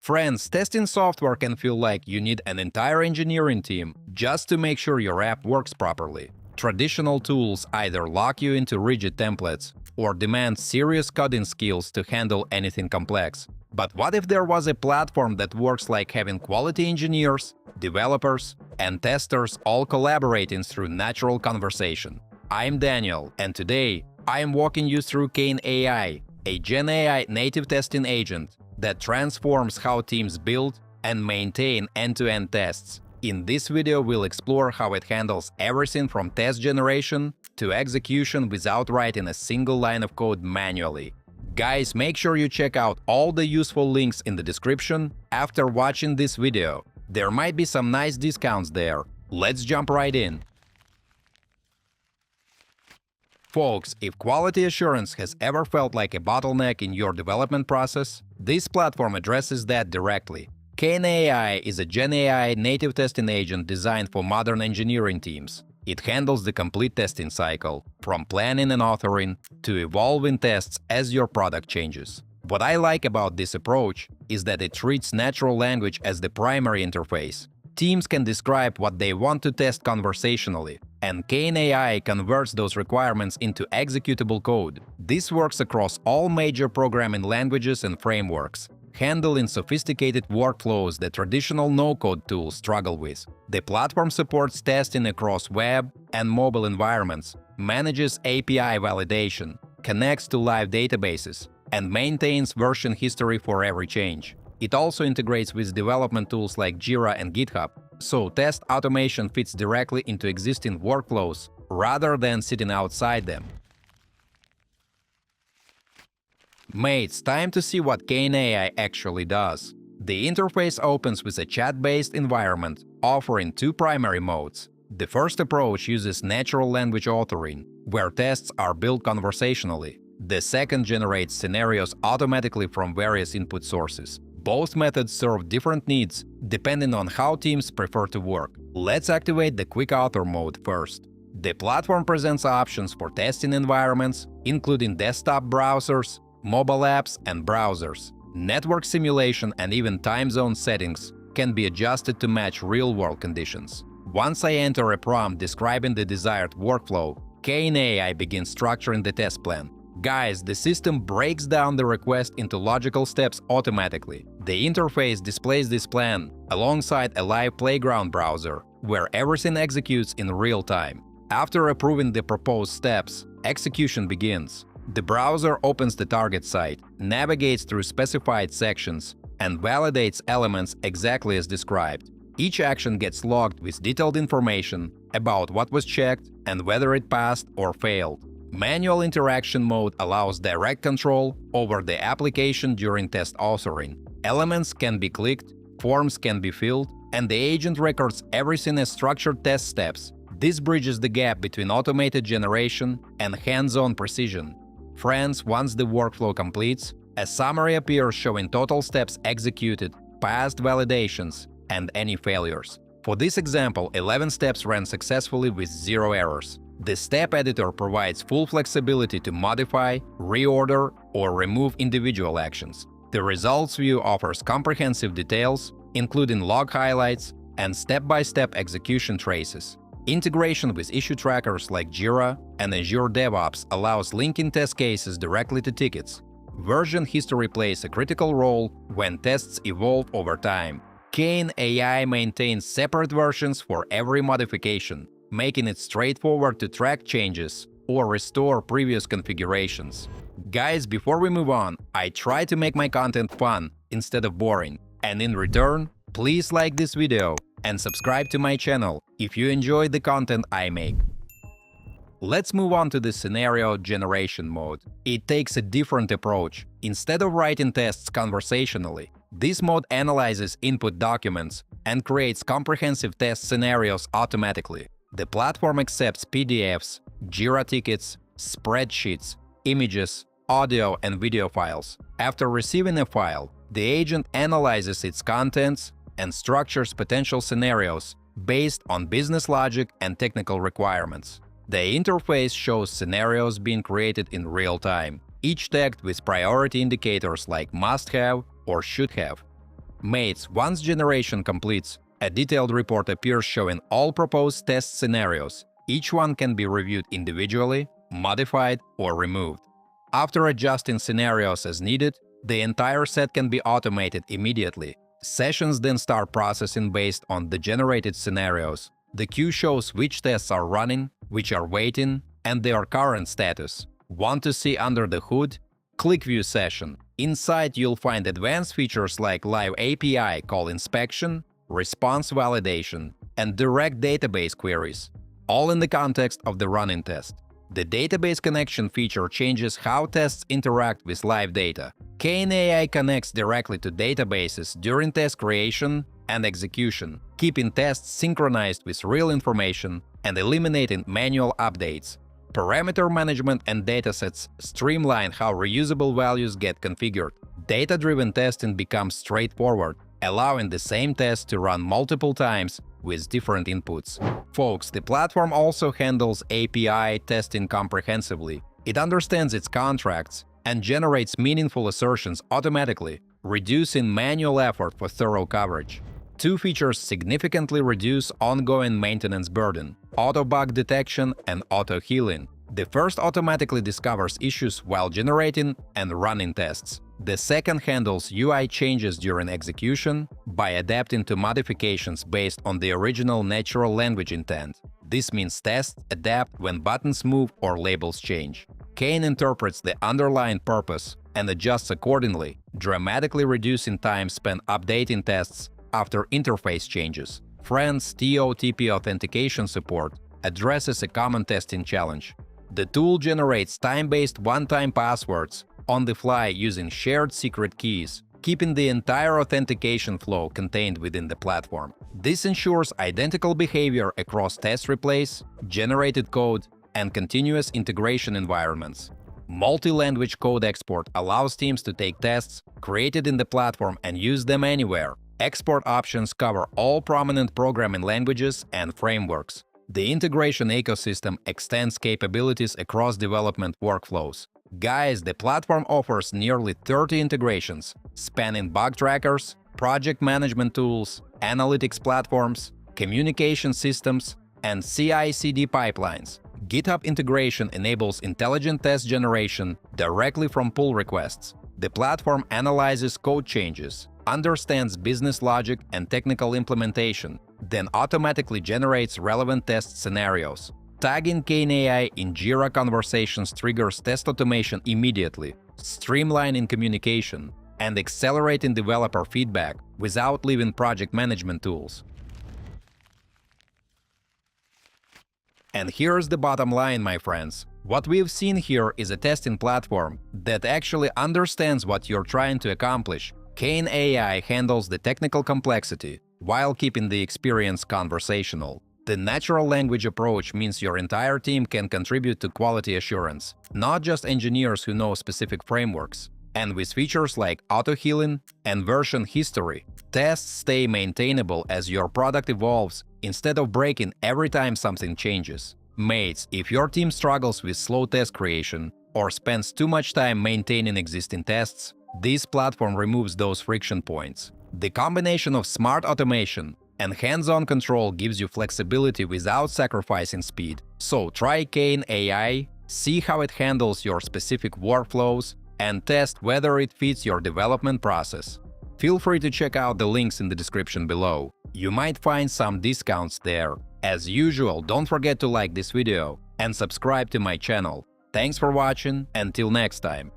Friends, testing software can feel like you need an entire engineering team just to make sure your app works properly. Traditional tools either lock you into rigid templates or demand serious coding skills to handle anything complex. But what if there was a platform that works like having quality engineers, developers, and testers all collaborating through natural conversation? I'm Daniel, and today I'm walking you through KaneAI, a GenAI native testing agent that transforms how teams build and maintain end-to-end tests. In this video, we'll explore how it handles everything from test generation to execution without writing a single line of code manually. Guys, make sure you check out all the useful links in the description after watching this video. There might be some nice discounts there. Let's jump right in. Folks, if quality assurance has ever felt like a bottleneck in your development process, this platform addresses that directly. KaneAI is a GenAI native testing agent designed for modern engineering teams. It handles the complete testing cycle, from planning and authoring to evolving tests as your product changes. What I like about this approach is that it treats natural language as the primary interface. Teams can describe what they want to test conversationally, and KaneAI converts those requirements into executable code. This works across all major programming languages and frameworks, handling sophisticated workflows that traditional no-code tools struggle with. The platform supports testing across web and mobile environments, manages API validation, connects to live databases, and maintains version history for every change. It also integrates with development tools like Jira and GitHub, so test automation fits directly into existing workflows rather than sitting outside them. Mates, time to see what KaneAI actually does. The interface opens with a chat-based environment, offering two primary modes. The first approach uses natural language authoring, where tests are built conversationally. The second generates scenarios automatically from various input sources. Both methods serve different needs, depending on how teams prefer to work. Let's activate the Quick Author mode first. The platform presents options for testing environments, including desktop browsers, mobile apps and browsers. Network simulation and even time zone settings can be adjusted to match real-world conditions. Once I enter a prompt describing the desired workflow, KaneAI begins structuring the test plan. Guys, the system breaks down the request into logical steps automatically. The interface displays this plan alongside a live playground browser, where everything executes in real time. After approving the proposed steps, execution begins. The browser opens the target site, navigates through specified sections, and validates elements exactly as described. Each action gets logged with detailed information about what was checked and whether it passed or failed. Manual interaction mode allows direct control over the application during test authoring. Elements can be clicked, forms can be filled, and the agent records everything as structured test steps. This bridges the gap between automated generation and hands-on precision. Friends, once the workflow completes, a summary appears showing total steps executed, past validations, and any failures. For this example, 11 steps ran successfully with 0 errors. The step editor provides full flexibility to modify, reorder, or remove individual actions. The results view offers comprehensive details, including log highlights and step-by-step execution traces. Integration with issue trackers like Jira and Azure DevOps allows linking test cases directly to tickets. Version history plays a critical role when tests evolve over time. KaneAI maintains separate versions for every modification, making it straightforward to track changes or restore previous configurations. Guys, before we move on, I try to make my content fun instead of boring. And in return, please like this video and subscribe to my channel if you enjoy the content I make. Let's move on to the scenario generation mode. It takes a different approach. Instead of writing tests conversationally, this mode analyzes input documents and creates comprehensive test scenarios automatically. The platform accepts PDFs, Jira tickets, spreadsheets, images, audio and video files. After receiving a file, the agent analyzes its contents and structures potential scenarios based on business logic and technical requirements. The interface shows scenarios being created in real time, each tagged with priority indicators like must have or should have. Mates, once generation completes, a detailed report appears showing all proposed test scenarios. Each one can be reviewed individually, modified, or removed. After adjusting scenarios as needed, the entire set can be automated immediately. Sessions then start processing based on the generated scenarios. The queue shows which tests are running, which are waiting, and their current status. Want to see under the hood? Click View Session. Inside you'll find advanced features like live API call inspection, response validation, and direct database queries, all in the context of the running test. The database connection feature changes how tests interact with live data. KaneAI connects directly to databases during test creation and execution, keeping tests synchronized with real information and eliminating manual updates. Parameter management and datasets streamline how reusable values get configured. Data-driven testing becomes straightforward, allowing the same test to run multiple times with different inputs. Folks, the platform also handles API testing comprehensively. It understands its contracts and generates meaningful assertions automatically, reducing manual effort for thorough coverage. Two features significantly reduce ongoing maintenance burden: auto-bug detection and auto-healing. The first automatically discovers issues while generating and running tests. The second handles UI changes during execution by adapting to modifications based on the original natural language intent. This means tests adapt when buttons move or labels change. Kane interprets the underlying purpose and adjusts accordingly, dramatically reducing time spent updating tests after interface changes. Friends TOTP authentication support addresses a common testing challenge. The tool generates time-based one-time passwords on the fly using shared secret keys, keeping the entire authentication flow contained within the platform. This ensures identical behavior across test replays, generated code, and continuous integration environments. Multi-language code export allows teams to take tests created in the platform and use them anywhere. Export options cover all prominent programming languages and frameworks. The integration ecosystem extends capabilities across development workflows. Guys, the platform offers nearly 30 integrations, spanning bug trackers, project management tools, analytics platforms, communication systems, and CI/CD pipelines. GitHub integration enables intelligent test generation directly from pull requests. The platform analyzes code changes, understands business logic and technical implementation, then automatically generates relevant test scenarios. Tagging KaneAI in Jira conversations triggers test automation immediately, streamlining communication and accelerating developer feedback without leaving project management tools. And here's the bottom line, my friends. What we've seen here is a testing platform that actually understands what you're trying to accomplish. KaneAI handles the technical complexity while keeping the experience conversational. The natural language approach means your entire team can contribute to quality assurance, not just engineers who know specific frameworks. And with features like auto-healing and version history, tests stay maintainable as your product evolves instead of breaking every time something changes. Mates, if your team struggles with slow test creation or spends too much time maintaining existing tests, this platform removes those friction points. The combination of smart automation and hands-on control gives you flexibility without sacrificing speed. So try KaneAI, see how it handles your specific workflows, and test whether it fits your development process. Feel free to check out the links in the description below. You might find some discounts there. As usual, don't forget to like this video and subscribe to my channel. Thanks for watching, until next time.